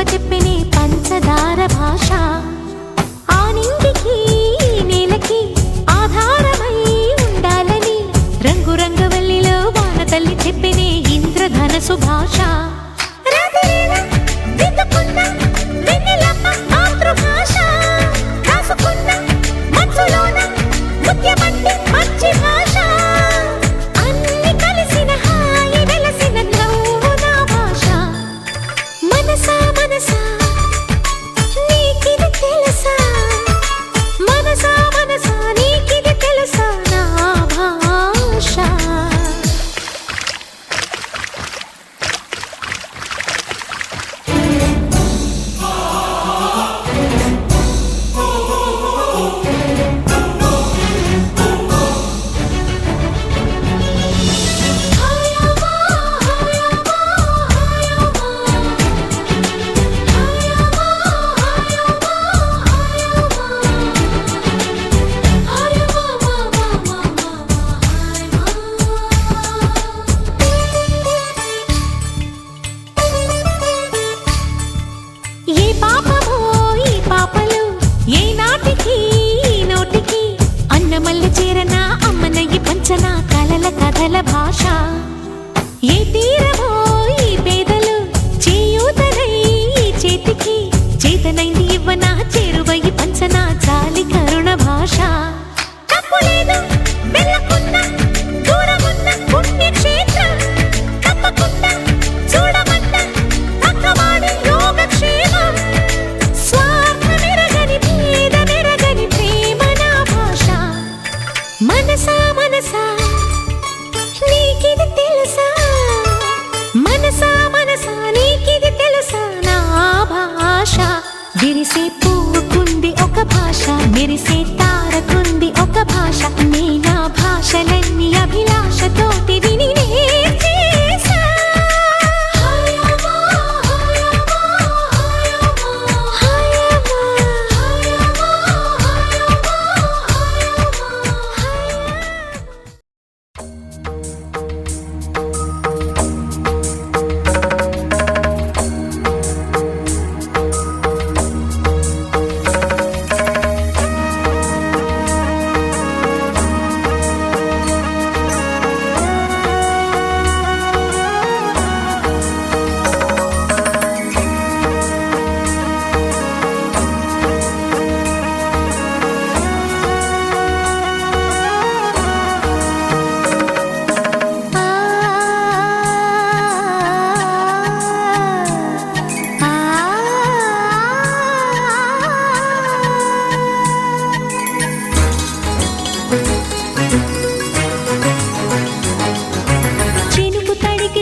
చెప్పినే పంచదార భాష ఆ నింగికి నేలకి ఆధారమై ఉండాలని రంగురంగవల్లిలో వాన తల్లి చెప్పినే ఇంద్రధనసు భాష కథల భాష ఏ తీరమో ఈ పేదలు చేయూతనై చేతికి చేతనైంది ఇవ్వనా చేరువై పంచనా చాలి కరుణ భాష తప్పులేదు వెళ్ళకుండా దూరమున్న పుణ్యక్షేత్రం తప్పకుండా చూడమంట పక్కవాడి యోగక్షేమం స్వార్థమెరగని భేదమెరగని ప్రేమ నా భాష మనసా మనసా నీకిది తెలుసా మనసా మనసా నీకిది తెలుసా నా భాష విరిసే పువ్వుకుంది ఒక భాష మెరిసే తారకుంది ఒక భాష నీ నా భాషలన్నీ అభిలాషతోటి విని నేర్చేసా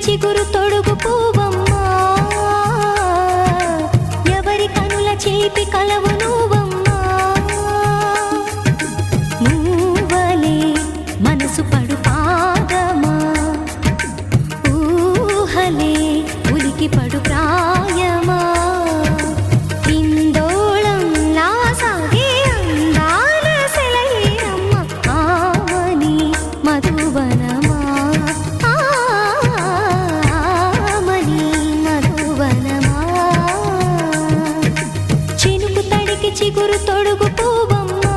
చిగురు తొడుగు పూవమ్మా ఎవరి కనుల చేతి కలవు నువ్వమ్మా నువ్వలే మనసు పడు పాదమా ఊహలే ఉలికి పడు ప్రాయమా ఇందోళం నా సాగే అందాల సెలయేరమ్మ ఆమని మధువనమా చిగురు తొడుగు పూవమ్మా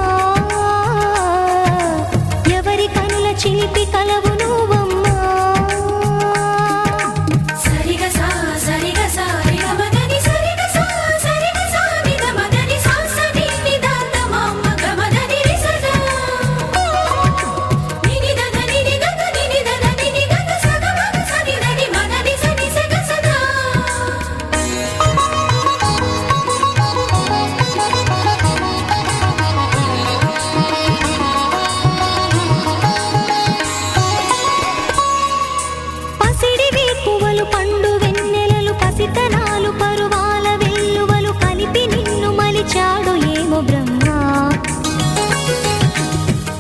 ఎవరి కనుల చిలిపి కలవు నువ్వమ్మా సరిగా సా సరిగా సా రిగ మదని సరిగా సా సరిగా సా నిద మదని సా సని నిదాన మమ్మ గమదని రిసదా నిని దద నిని దద నిని దద నిని దద సగ మగ సని దని మదని సని సగ సదా పండు వెన్నెలలు పసితనాలు పరువాల వెల్లువలు కలిపి నిన్ను మలిచాడు ఏమో బ్రహ్మ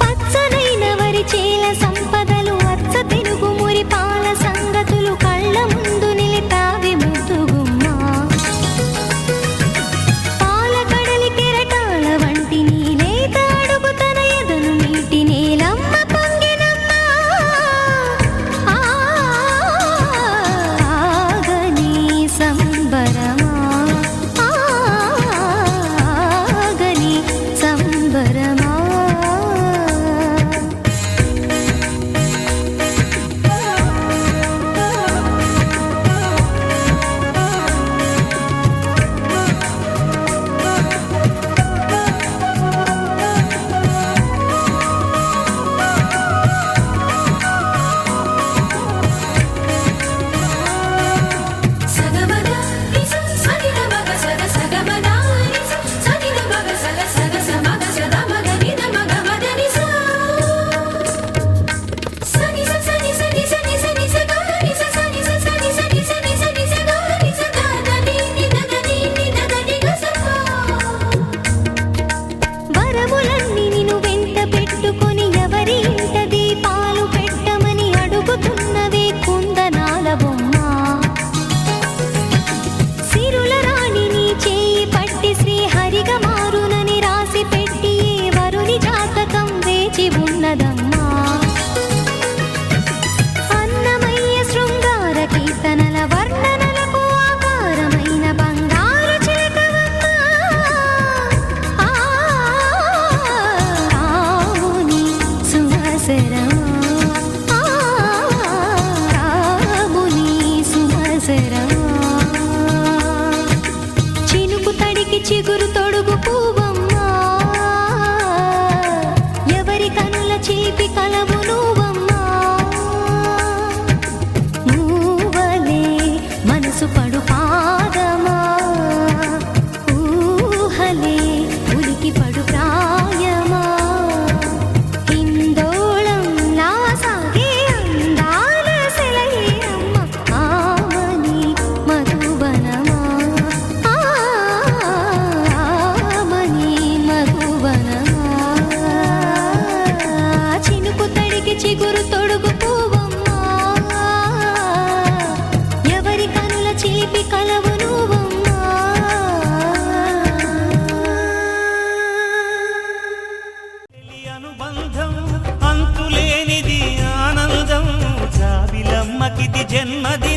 పచ్చనైన వరి చేల సంపదలు అచ్చ తెలుగు మురి పాల సంగతులు కళ్ళ ముందు నిలిపావి ముద్దుగుమ్మా పాల కడలి కెరటాల వంటి నీలేత అడుగు తన ఎదను నీటి నేలమ్మ పొంగినమ్మా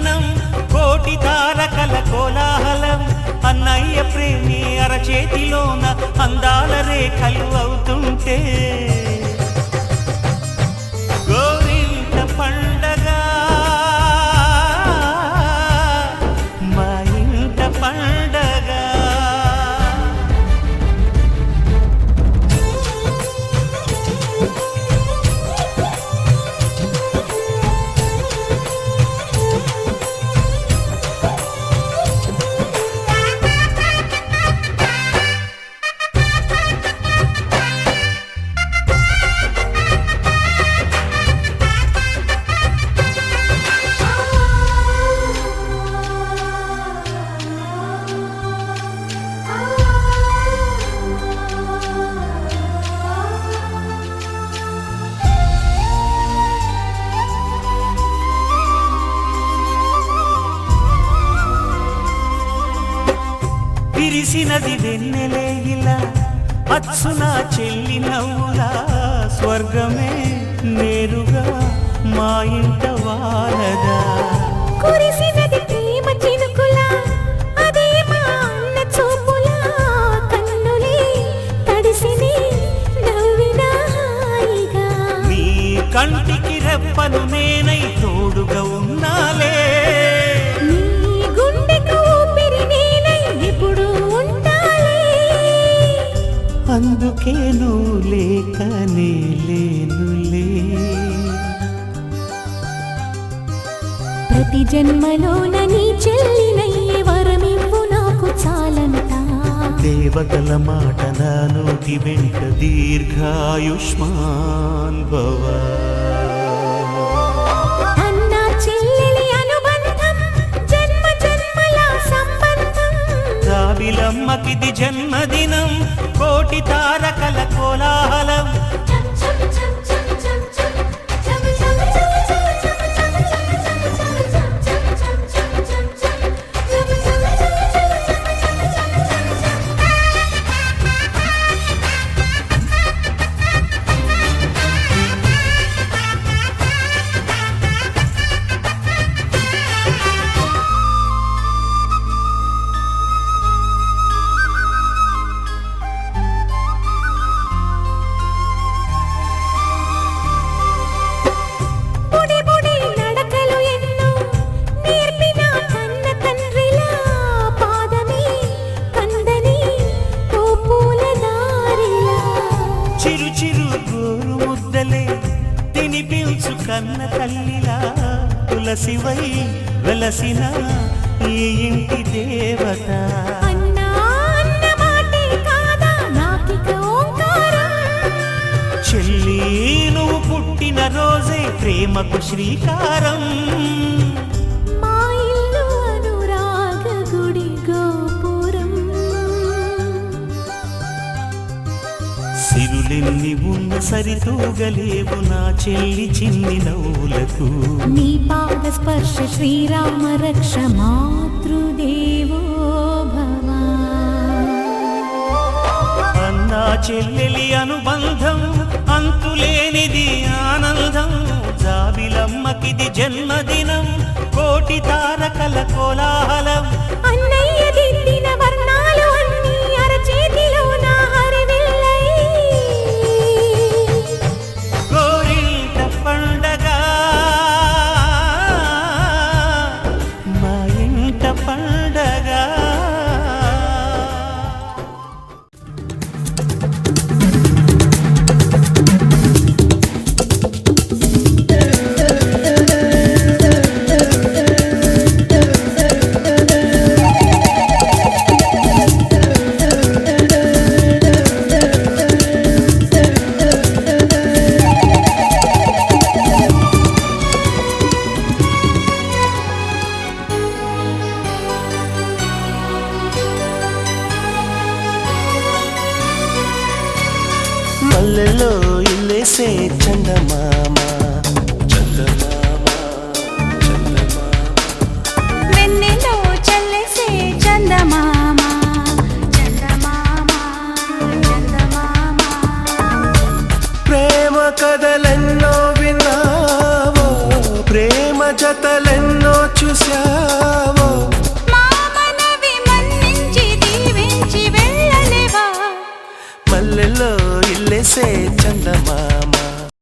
జన్మదినం కోటి తారకల కోలాహలం అన్నయ్య ప్రేమి అరచేతిలోన అందాల రేఖలు అవుతుంటే గోరింట పండగ మా ఇంట పండగ. విరిసినది వెన్నెలే ఇలా అచ్చున చెల్లి నవ్వులా స్వర్గమే నేరుగా మా ఇంట వాలదా. కురిసినది ప్రేమ చినుకులా అదే మా అన్న చూపులా కన్నులే తడిసిని నవ్వినా హాయిగా. నీ కంటికి రెప్పను నేనై తోడుగా ఉన్నాలే, నీ గుండెకు ఊపిరి నేనై ఎప్పుడు ఉంటాలే. అందుకే నువ్వు లేకనే లేనులే. ప్రతి జన్మలోన నీ చెల్లినయ్యే వరమివ్వు నాకు చాలంట. దేవతల మాట నా నోటి వెంట దీర్ఘాయుష్మాన్ భవ. అన్న చెల్లెలి అనుబంధం జన్మ జన్మల సంబంధం. జాబిలమ్మకిది జన్మదినం కోటి తారకల కోలాహలం. చిరు చిరు గోరు ముద్దలే తినిపించు కన్న తల్లిలా తులసివై వెలసిన ఈ ఇంటి దేవత. చెల్లి నువ్వు పుట్టిన రోజే ప్రేమకు శ్రీకారం. సిరులెన్ని ఉన్న సరితూగలేవు నా చెల్లి చిన్ని నవ్వులకు. నీ పాద స్పర్శ శ్రీరామ రక్ష మాతృదేవో భవ. అన్నా చెల్లెలి అనుబంధం అంతులేనిది ఆనందం. జాబిలమ్మకిది జన్మదినం కోటి తారకల కోలాహలం. అన్నయ్య దిద్దిన వర్ణాలు అన్నీ అరచేతిలో నా హరివిల్లై. గోరింట పండగ మా ఇంట పండగ. పల్లెలో ఇల్లేసే చందమామ